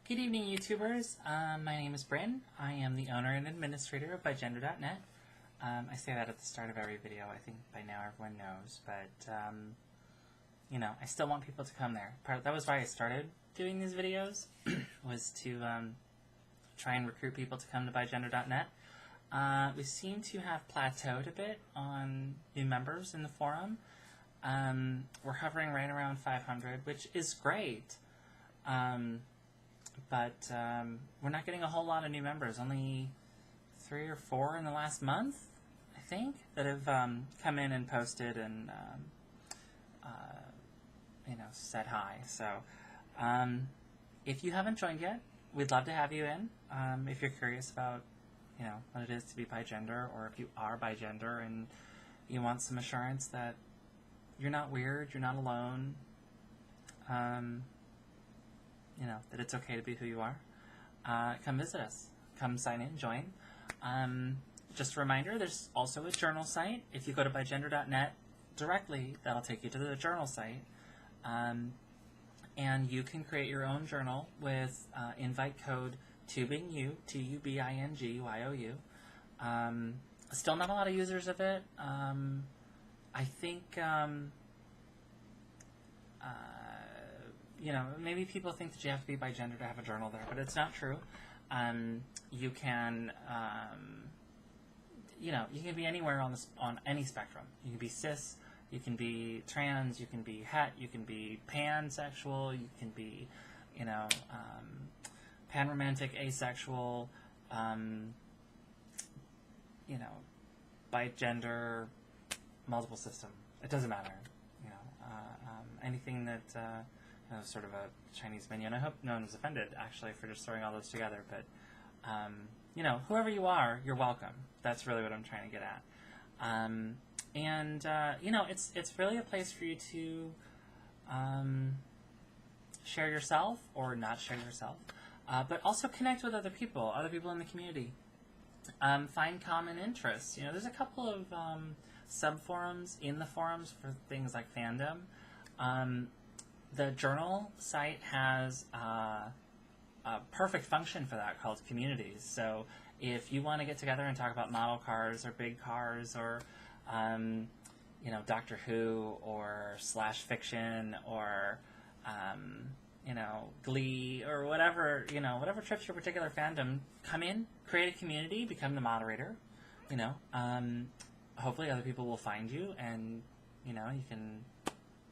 Good evening, YouTubers. My name is Brin. I am the owner and administrator of bygender.net. I say that at the start of every video. I think by now everyone knows, but you know, I still want people to come there. That was why I started doing these videos, was to try and recruit people to come to bygender.net. We seem to have plateaued a bit on new members in the forum. We're hovering right around 500, which is great. But we're not getting a whole lot of new members. Only 3 or 4 in the last month, I think, that have come in and posted and you know, said hi. So if you haven't joined yet, we'd love to have you in. If you're curious about, you know, what it is to be bigender, or if you are bigender and you want some assurance that you're not weird, you're not alone, you know, that it's okay to be who you are, come visit us. Come sign in, join. Just a reminder, there's also a journal site. If you go to bygender.net directly, that'll take you to the journal site. And you can create your own journal with invite code TUBINGYOU, TUBINGYOU. Still not a lot of users of it. I think, you know, maybe people think that you have to be bigender to have a journal there, but it's not true. You can, you know, you can be anywhere on any spectrum. You can be cis, you can be trans, you can be het, you can be pansexual, you can be, you know, panromantic, asexual, you know, bigender, multiple system. It doesn't matter. You know, anything that you know, sort of a Chinese menu. And I hope no one was offended actually for just throwing all those together. But you know, whoever you are, you're welcome. That's really what I'm trying to get at. And you know, it's really a place for you to share yourself or not share yourself, but also connect with other people in the community. Find common interests. You know, there's a couple of sub-forums in the forums for things like fandom. The journal site has a perfect function for that called communities. So if you want to get together and talk about model cars or big cars or you know, Doctor Who or slash fiction or you know, Glee or whatever, you know, whatever trips your particular fandom, come in, create a community, become the moderator. You know, hopefully other people will find you, and you know, you can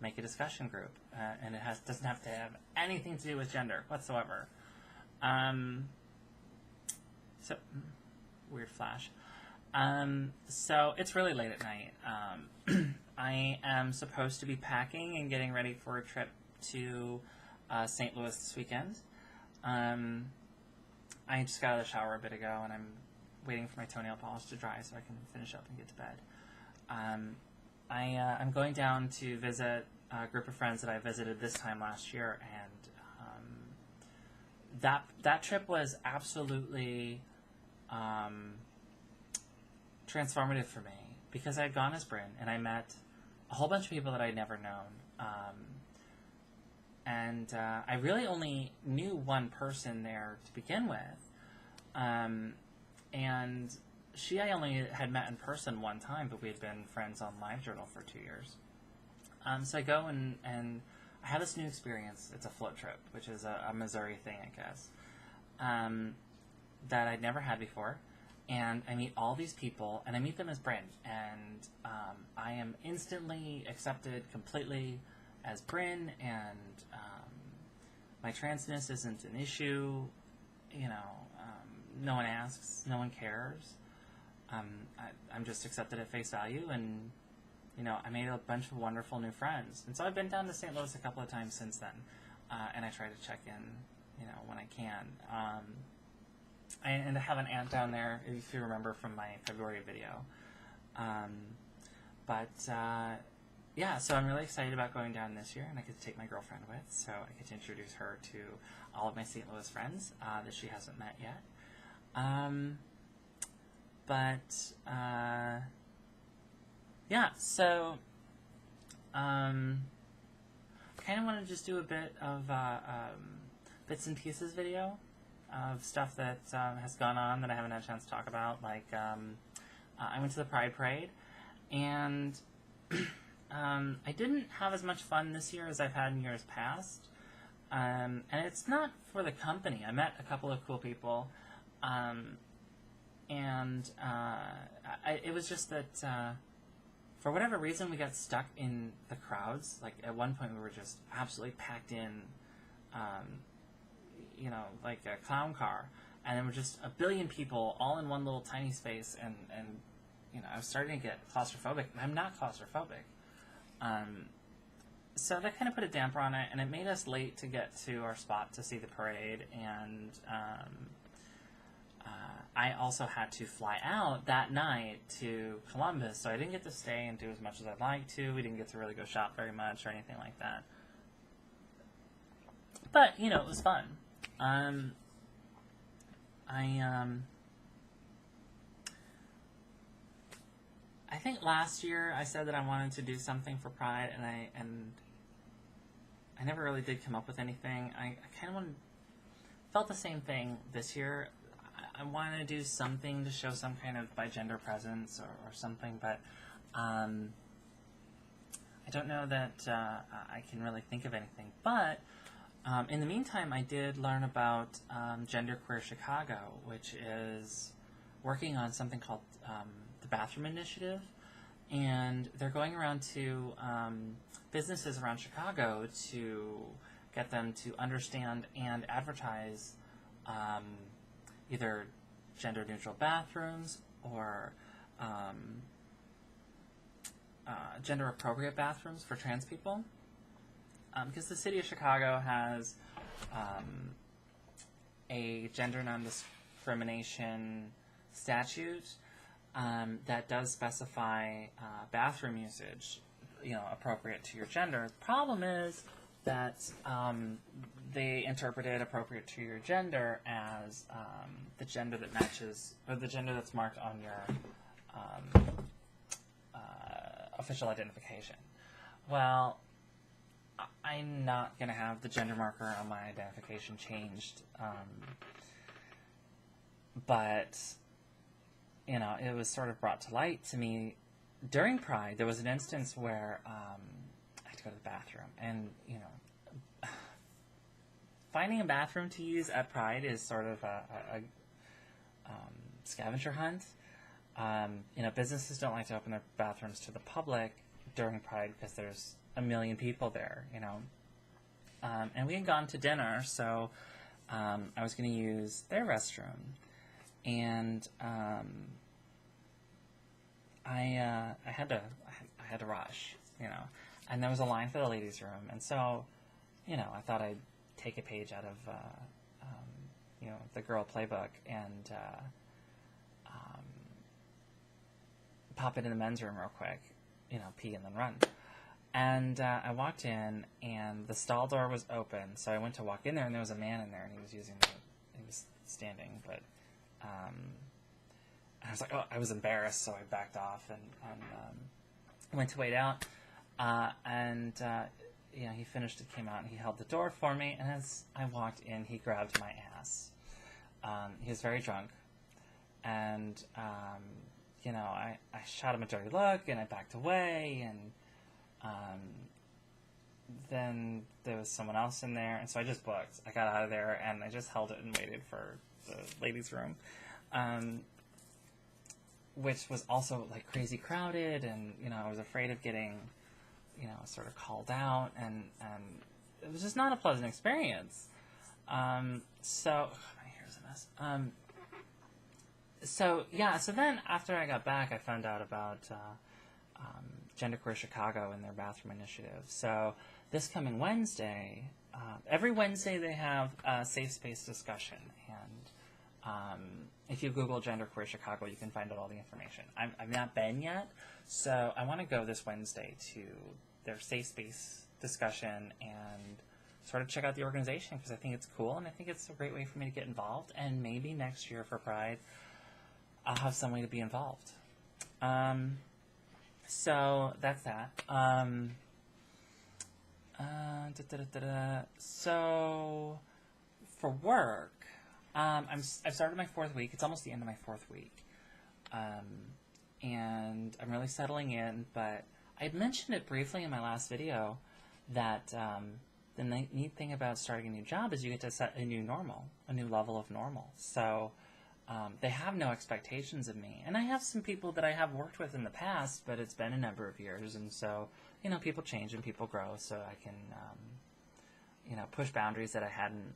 make a discussion group, and it doesn't have to have anything to do with gender whatsoever. So weird flash. So it's really late at night. I am supposed to be packing and getting ready for a trip to St. Louis this weekend. I just got out of the shower a bit ago, and I'm waiting for my toenail polish to dry so I can finish up and get to bed. I'm going down to visit a group of friends that I visited this time last year, and that trip was absolutely transformative for me, because I had gone as Brin, and I met a whole bunch of people that I'd never known. And I really only knew one person there to begin with. And she I only had met in person one time, but we had been friends on LiveJournal for 2 years. So I go and I have this new experience. It's a float trip, which is a Missouri thing, I guess, that I'd never had before. And I meet all these people, and I meet them as Brin. And I am instantly accepted completely as Brin, and my transness isn't an issue. You know, no one asks, no one cares. I'm just accepted at face value, and you know, I made a bunch of wonderful new friends. And so I've been down to St. Louis a couple of times since then, and I try to check in, you know, when I can. And I have an aunt down there, if you remember from my February video. Yeah, so I'm really excited about going down this year, and I get to take my girlfriend with, so I get to introduce her to all of my St. Louis friends that she hasn't met yet. Yeah, so kind of want to just do a bit of bits and pieces video of stuff that has gone on that I haven't had a chance to talk about. Like, I went to the Pride Parade, and I didn't have as much fun this year as I've had in years past. And it's not for the company. I met a couple of cool people, it was just that for whatever reason we got stuck in the crowds. Like, at one point we were just absolutely packed in, like a clown car, and there were just a billion people all in one little tiny space, and I was starting to get claustrophobic. I'm not claustrophobic. So that kind of put a damper on it, and it made us late to get to our spot to see the parade, and I also had to fly out that night to Columbus, so I didn't get to stay and do as much as I'd like to. We didn't get to really go shop very much or anything like that. But, it was fun. I think last year I said that I wanted to do something for Pride, and I never really did come up with anything. I kind of felt the same thing this year. I wanted to do something to show some kind of bi-gender presence or something, but I don't know that I can really think of anything. But in the meantime, I did learn about Genderqueer Chicago, which is working on something called the Bathroom Initiative, and they're going around to businesses around Chicago to get them to understand and advertise either gender-neutral bathrooms or gender-appropriate bathrooms for trans people. Because the city of Chicago has a gender non-discrimination statute that does specify bathroom usage, appropriate to your gender. The problem is that they interpreted appropriate to your gender as the gender that matches, or the gender that's marked on your official identification. Well, I'm not going to have the gender marker on my identification changed, but, it was sort of brought to light to me during Pride. There was an instance where I had to go to the bathroom, and, finding a bathroom to use at Pride is sort of a scavenger hunt. Businesses don't like to open their bathrooms to the public during Pride because there's a million people there, and we had gone to dinner, so I was going to use their restroom, and I had to rush, and there was a line for the ladies' room, and so, I thought I'd take a page out of the girl playbook and pop it in the men's room real quick, pee and then run. And I walked in, and the stall door was open, so I went to walk in there, and there was a man in there, and he was standing, but I was like, I was embarrassed, so I backed off and went to wait out, he finished and came out, and he held the door for me, and as I walked in, he grabbed my ass. He was very drunk, and I shot him a dirty look, and I backed away, and then there was someone else in there, and so I just booked. I got out of there, and I just held it and waited for the ladies' room, which was also, like, crazy crowded, and, I was afraid of getting, sort of called out, and it was just not a pleasant experience. My hair's a mess. So then after I got back, I found out about Genderqueer Chicago and their bathroom initiative. So this coming Wednesday, every Wednesday they have a safe space discussion, and if you Google Genderqueer Chicago, you can find out all the information. I've not been yet, so I want to go this Wednesday to their safe space discussion and sort of check out the organization, because I think it's cool, and I think it's a great way for me to get involved, and maybe next year for Pride, I'll have some way to be involved. So that's that. So For work, I've started my 4th week. It's almost the end of my 4th week. And I'm really settling in, but I mentioned it briefly in my last video that the neat thing about starting a new job is you get to set a new normal, a new level of normal. So they have no expectations of me. And I have some people that I have worked with in the past, but it's been a number of years. And so, you know, people change and people grow, so I can, you know, push boundaries that I hadn't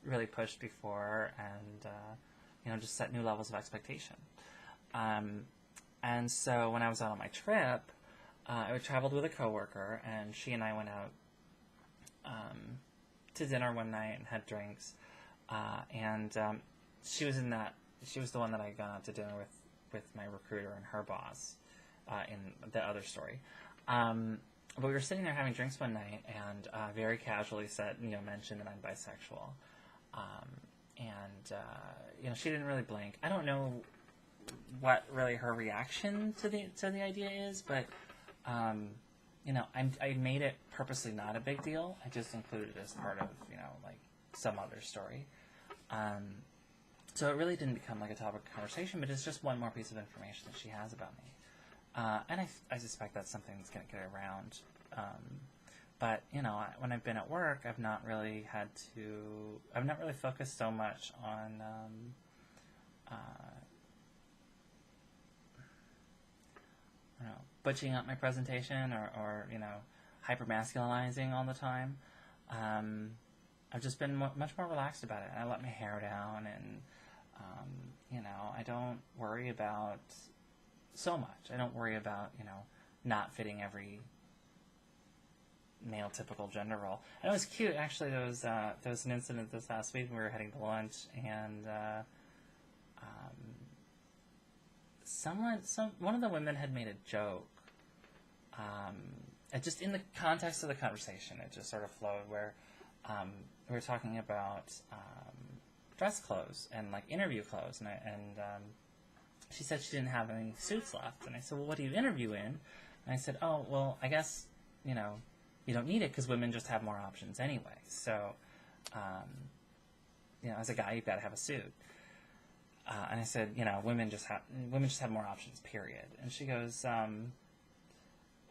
really pushed before and, you know, just set new levels of expectation. And so when I was out on my trip, I traveled with a coworker, and she and I went out to dinner one night and had drinks. And she was the one that I got out to dinner with my recruiter and her boss in the other story. But we were sitting there having drinks one night, and very casually mentioned that I'm bisexual. And you know, she didn't really blink. I don't know what really her reaction to the idea is, but you know, I made it purposely not a big deal. I just included it as part of, you know, like some other story. So it really didn't become like a topic of conversation, but it's just one more piece of information that she has about me. And I suspect that's something that's going to get around. But, you know, when I've been at work, I've not really focused so much on, you know, butching up my presentation or you know, hyper-masculinizing all the time. I've just been much more relaxed about it. I let my hair down and, you know, I don't worry about so much. I don't worry about, you know, not fitting every male typical gender role. And it was cute, actually. There was an incident this last week when we were heading to lunch, and one of the women had made a joke. It just, in the context of the conversation, it just sort of flowed where we were talking about dress clothes and like interview clothes, and she said she didn't have any suits left, and I said, well, what do you interview in? And I said, oh, well, I guess, you know, you don't need it because women just have more options anyway. So, you know, as a guy, you've got to have a suit. And I said, you know, women just have more options, period. And she goes,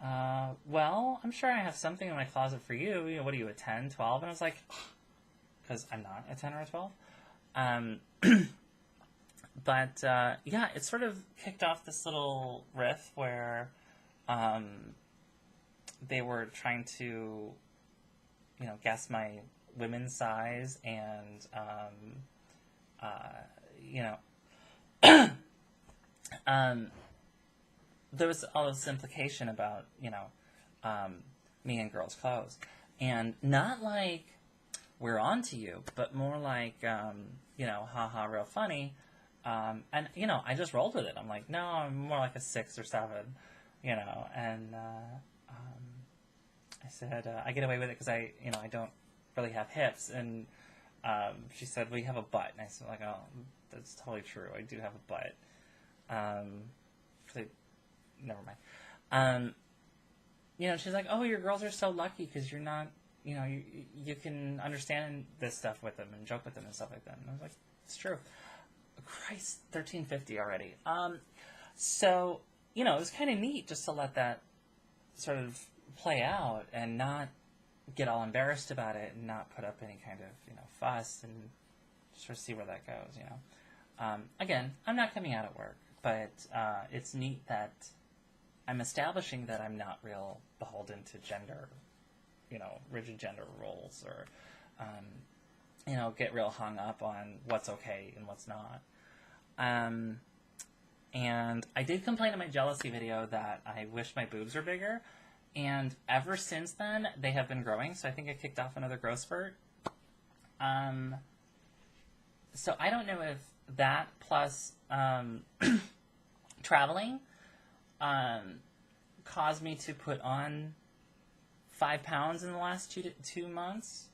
well, I'm sure I have something in my closet for you. You know, what are you, a 10, 12? And I was like, because I'm not a 10 or a 12. But yeah, it sort of kicked off this little riff where they were trying to, you know, guess my women's size, and you know, there was all this implication about, you know, me and girls' clothes, and not like we're on to you, but more like, you know, haha, real funny. And, you know, I just rolled with it. I'm like, no, I'm more like a 6 or 7, you know, and I said, I get away with it because I don't really have hips, and she said, well, you have a butt, and I said, like, oh, that's totally true, I do have a butt. Never mind. You know, she's like, oh, your girls are so lucky because you're not, you know, you can understand this stuff with them and joke with them and stuff like that. And I was like, it's true. Christ, 1350 already. So, you know, it was kind of neat just to let that sort of play out and not get all embarrassed about it and not put up any kind of, you know, fuss, and sort of see where that goes, you know. Again, I'm not coming out at work, but it's neat that I'm establishing that I'm not real beholden to gender, you know, rigid gender roles, or, you know, get real hung up on what's okay and what's not. And I did complain in my jealousy video that I wish my boobs were bigger, and ever since then, they have been growing, so I think I kicked off another growth spurt. So I don't know if that plus traveling caused me to put on 5 pounds in the last 2 months,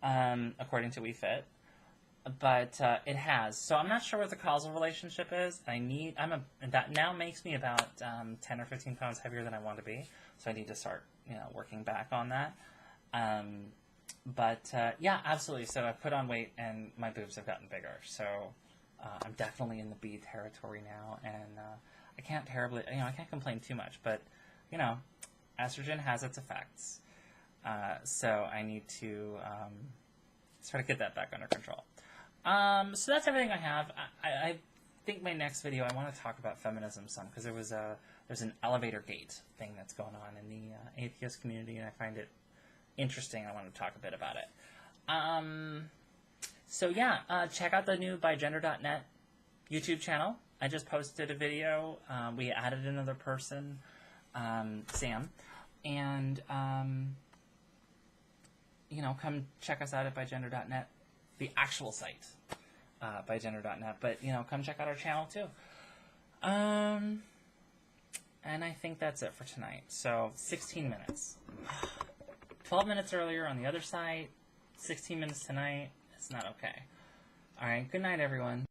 according to WeFit. But it has. So I'm not sure what the causal relationship is. That now makes me about 10 or 15 pounds heavier than I want to be. So I need to start, you know, working back on that. But yeah, absolutely. So I've put on weight and my boobs have gotten bigger. So I'm definitely in the B territory now, and I can't terribly, I can't complain too much. But estrogen has its effects, so I need to try to get that back under control. So that's everything I have. I think my next video I want to talk about feminism some, because there's an elevator gate thing that's going on in the atheist community, and I find it interesting. I want to talk a bit about it. So yeah, check out the new bygender.net YouTube channel. I just posted a video. We added another person, Sam, and come check us out at bygender.net, the actual site, bygender.net. But come check out our channel too. And I think that's it for tonight. So 16 minutes. 12 minutes earlier on the other site, 16 minutes tonight. It's not okay. All right, good night, everyone.